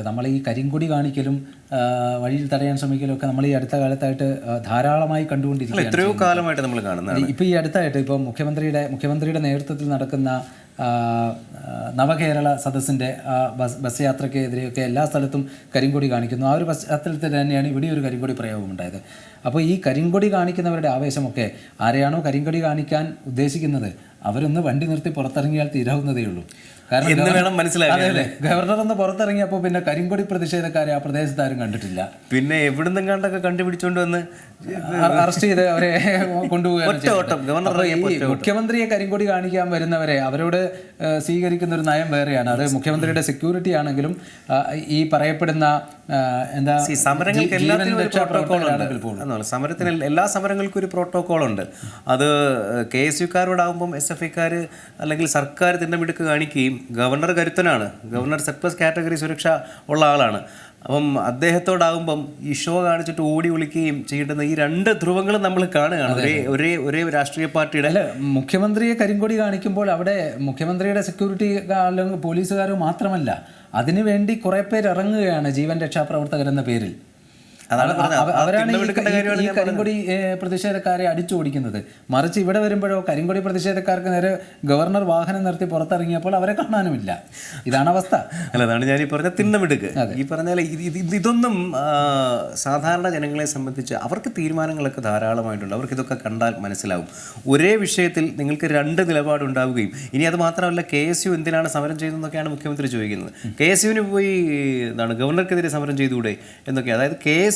നമ്മൾ ഈ കരിങ്കൊടി കാണിക്കലും വഴിയിൽ തടയാൻ ശ്രമിക്കലും ഒക്കെ നമ്മൾ ഈ അടുത്ത കാലത്തായിട്ട് ധാരാളമായി കണ്ടുകൊണ്ടിരിക്കുകയാണ്. എത്രയോ കാലമായിട്ട് നമ്മൾ കാണുന്നത്. ഇപ്പോൾ ഈ അടുത്തായിട്ട് ഇപ്പോൾ മുഖ്യമന്ത്രിയുടെ നേതൃത്വത്തിൽ നടക്കുന്ന നവകേരള സദസ്സിൻ്റെ ബസ് യാത്രയ്ക്കെതിരെയൊക്കെ എല്ലാ സ്ഥലത്തും കരിങ്കൊടി കാണിക്കുന്നു. ആ ഒരു പശ്ചാത്തലത്തിൽ തന്നെയാണ് ഇവിടെ ഒരു കരിങ്കൊടി പ്രയോഗം ഉണ്ടായത്. അപ്പോൾ ഈ കരിങ്കൊടി കാണിക്കുന്നവരുടെ ആവേശമൊക്കെ ആരെയാണോ കരിങ്കൊടി കാണിക്കാൻ ഉദ്ദേശിക്കുന്നത് അവരൊന്ന് വണ്ടി നിർത്തി പുറത്തിറങ്ങിയാൽ തീരാവുന്നതേ ഉള്ളൂ. കാരണം ഗവർണർ ഒന്ന് പുറത്തിറങ്ങിയപ്പോൾ പിന്നെ കരിങ്കൊടി പ്രതിഷേധക്കാരെ ആ പ്രദേശത്ത് ആരും കണ്ടിട്ടില്ല. പിന്നെ എവിടുന്നും കണ്ടൊക്കെ കണ്ടുപിടിച്ചുകൊണ്ട് വന്ന് അറസ്റ്റ് ചെയ്ത് അവരെ കൊണ്ടുപോകുകയാണ്. മുഖ്യമന്ത്രിയെ കരിങ്കൊടി കാണിക്കാൻ വരുന്നവരെ അവരോട് സ്വീകരിക്കുന്ന ഒരു നയം വേറെയാണ്. അത് മുഖ്യമന്ത്രിയുടെ സെക്യൂരിറ്റി ആണെങ്കിലും ഈ പറയപ്പെടുന്ന സമരത്തിന് എല്ലാ സമരങ്ങൾക്കും ഒരു പ്രോട്ടോകോൾ ഉണ്ട്. അത് KSUക്കാരോടാകുമ്പം SFIക്കാർ അല്ലെങ്കിൽ സർക്കാർ തിണ്ടമിടുക്ക് കാണിക്കുകയും ഗവർണർ കരുത്തനാണ്, ഗവർണർ സർപ്ലസ് കാറ്റഗറി സുരക്ഷ ഉള്ള ആളാണ്. അപ്പം അദ്ദേഹത്തോടാകുമ്പം ഈ ഷോ കാണിച്ചിട്ട് ഓടി വിളിക്കുകയും ചെയ്യേണ്ടുന്ന ഈ രണ്ട് ധ്രുവങ്ങളും നമ്മൾ കാണുകയാണ് ഒരേ രാഷ്ട്രീയ പാർട്ടിയുടെ. മുഖ്യമന്ത്രിയെ കരിങ്കൊടി കാണിക്കുമ്പോൾ അവിടെ മുഖ്യമന്ത്രിയുടെ സെക്യൂരിറ്റി അല്ലെങ്കിൽ പോലീസുകാർ മാത്രമല്ല, അതിനുവേണ്ടി കുറേ പേര് ഇറങ്ങുകയാണ് ജീവൻ രക്ഷാപ്രവർത്തകരെന്ന പേരിൽ. അവരാണ് ഈ കരിങ്കൊടി പ്രതിഷേധക്കാരെ അടിച്ചോടിക്കുന്നത്. മറിച്ച് ഇവിടെ വരുമ്പോഴോ കരിങ്കൊടി പ്രതിഷേധക്കാർക്ക് നേരെ ഗവർണർ വാഹനം നിർത്തി പുറത്തിറങ്ങിയപ്പോൾ അവരെ കാണാനുമില്ല. ഇതാണ് അവസ്ഥ. അതാണ് ഞാൻ ഈ പറഞ്ഞ തിണ്ണമിടുക്ക്. ഈ പറഞ്ഞാൽ ഇതൊന്നും സാധാരണ ജനങ്ങളെ സംബന്ധിച്ച് അവർക്ക് തീരുമാനങ്ങളൊക്കെ ധാരാളമായിട്ടുണ്ട്. അവർക്ക് ഇതൊക്കെ കണ്ടാൽ മനസ്സിലാവും. ഒരേ വിഷയത്തിൽ നിങ്ങൾക്ക് രണ്ട് നിലപാടുണ്ടാവുകയും ഇനി അത് മാത്രമല്ല KSU എന്തിനാണ് സമരം ചെയ്തതെന്നൊക്കെയാണ് മുഖ്യമന്ത്രി ചോദിക്കുന്നത്. KSUവിന് പോയി ഗവർണർക്കെതിരെ സമരം ചെയ്തുകൂടെ എന്നൊക്കെ. അതായത് KSU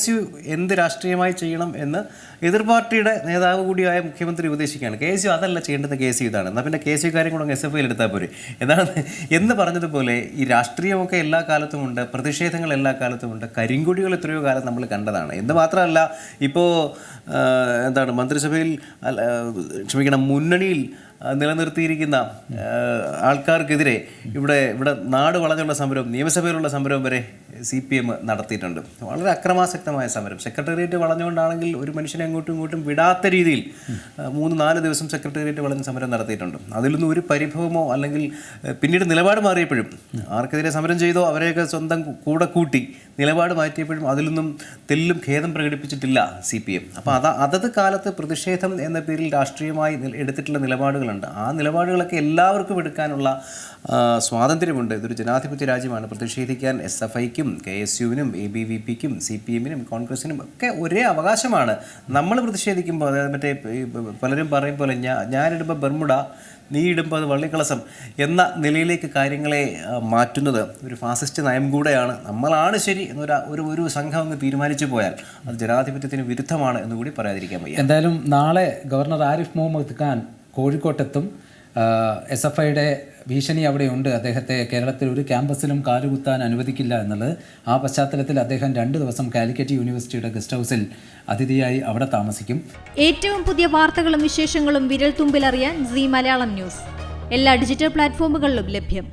എന്ത് രാഷ്ട്രീയമായി ചെയ്യണം എന്ന് എതിർ പാർട്ടിയുടെ നേതാവ് കൂടിയായ മുഖ്യമന്ത്രി ഉപദേശിക്കുകയാണ്. KSU അതല്ല ചെയ്യേണ്ടത്, KSU ഇതാണ്. എന്നാൽ പിന്നെ KSUക്കാരെയും കൂടെ SFIയിൽ എടുത്താൽ പോരെ എന്ന് പറഞ്ഞതുപോലെ ഈ രാഷ്ട്രീയമൊക്കെ എല്ലാ കാലത്തും ഉണ്ട്, പ്രതിഷേധങ്ങൾ എല്ലാ കാലത്തും ഉണ്ട്, കരിങ്കൊടികൾ എത്രയോ കാലം നമ്മൾ കണ്ടതാണ്. എന്ന് മാത്രമല്ല ഇപ്പോൾ മന്ത്രിസഭയിൽ മുന്നണിയിൽ നിലനിർത്തിയിരിക്കുന്ന ആൾക്കാർക്കെതിരെ ഇവിടെ നാട് വളഞ്ഞുള്ള സമരം, നിയമസഭയിലുള്ള സമരം വരെ CPM നടത്തിയിട്ടുണ്ട്. വളരെ അക്രമാസക്തമായ സമരം. സെക്രട്ടേറിയറ്റ് വളഞ്ഞുകൊണ്ടാണെങ്കിൽ ഒരു മനുഷ്യനെ അങ്ങോട്ടും ഇങ്ങോട്ടും വിടാത്ത രീതിയിൽ 3-4 ദിവസം സെക്രട്ടേറിയറ്റ് വളഞ്ഞ് സമരം നടത്തിയിട്ടുണ്ട്. അതിലൊന്നും ഒരു പരിഭവമോ അല്ലെങ്കിൽ പിന്നീട് നിലപാട് മാറിയപ്പോഴും ആർക്കെതിരെ സമരം ചെയ്തോ അവരെയൊക്കെ സ്വന്തം കൂടെ കൂട്ടി നിലപാട് മാറ്റിയപ്പോഴും അതിലൊന്നും തെല്ലും ഖേദം പ്രകടിപ്പിച്ചിട്ടില്ല CPM. അപ്പോൾ അതത് കാലത്ത് പ്രതിഷേധം എന്ന പേരിൽ രാഷ്ട്രീയമായി എടുത്തിട്ടുള്ള നിലപാടുകളുണ്ട്. ആ നിലപാടുകളൊക്കെ എല്ലാവർക്കും എടുക്കാനുള്ള സ്വാതന്ത്ര്യമുണ്ട്. ഇതൊരു ജനാധിപത്യ രാജ്യമാണ്. പ്രതിഷേധിക്കാൻ SFIക്കും KSUവിനും ABVPക്കും CPMനും കോൺഗ്രസിനും ഒക്കെ ഒരേ അവകാശമാണ്. നമ്മൾ പ്രതിഷേധിക്കുമ്പോൾ അതായത് പലരും പറയും പോലെ ഞാനിടുമ്പോൾ ബർമുഡ, നീ ഇടുമ്പോൾ അത് വള്ളിക്കളസം എന്ന നിലയിലേക്ക് കാര്യങ്ങളെ മാറ്റുന്നത് ഒരു ഫാസിസ്റ്റ് നയം കൂടെയാണ്. നമ്മളാണ് ശരി എന്നൊരു സംഘം അങ്ങ് തീരുമാനിച്ചു പോയാൽ അത് ജനാധിപത്യത്തിന് വിരുദ്ധമാണ് എന്നുകൂടി പറയാതിരിക്കാൻ വയ്യ. എന്തായാലും നാളെ ഗവർണർ ആരിഫ് മുഹമ്മദ് ഖാൻ കോഴിക്കോട്ടെത്തും. SFIയുടെ ഭീഷണി അവിടെയുണ്ട്. അദ്ദേഹത്തെ കേരളത്തിൽ ഒരു ക്യാമ്പസിലും കാലുകുത്താൻ അനുവദിക്കില്ല എന്നുള്ളത്. ആ പശ്ചാത്തലത്തിൽ അദ്ദേഹം 2 ദിവസം കാലിക്കറ്റ് യൂണിവേഴ്സിറ്റിയുടെ ഗസ്റ്റ് ഹൗസിൽ അതിഥിയായി അവിടെ താമസിക്കും. ഏറ്റവും പുതിയ വാർത്തകളും വിശേഷങ്ങളും വിരൽ തുമ്പിലറിയാൻ Zee മലയാളം ന്യൂസ് എല്ലാ ഡിജിറ്റൽ പ്ലാറ്റ്ഫോമുകളിലും ലഭ്യം.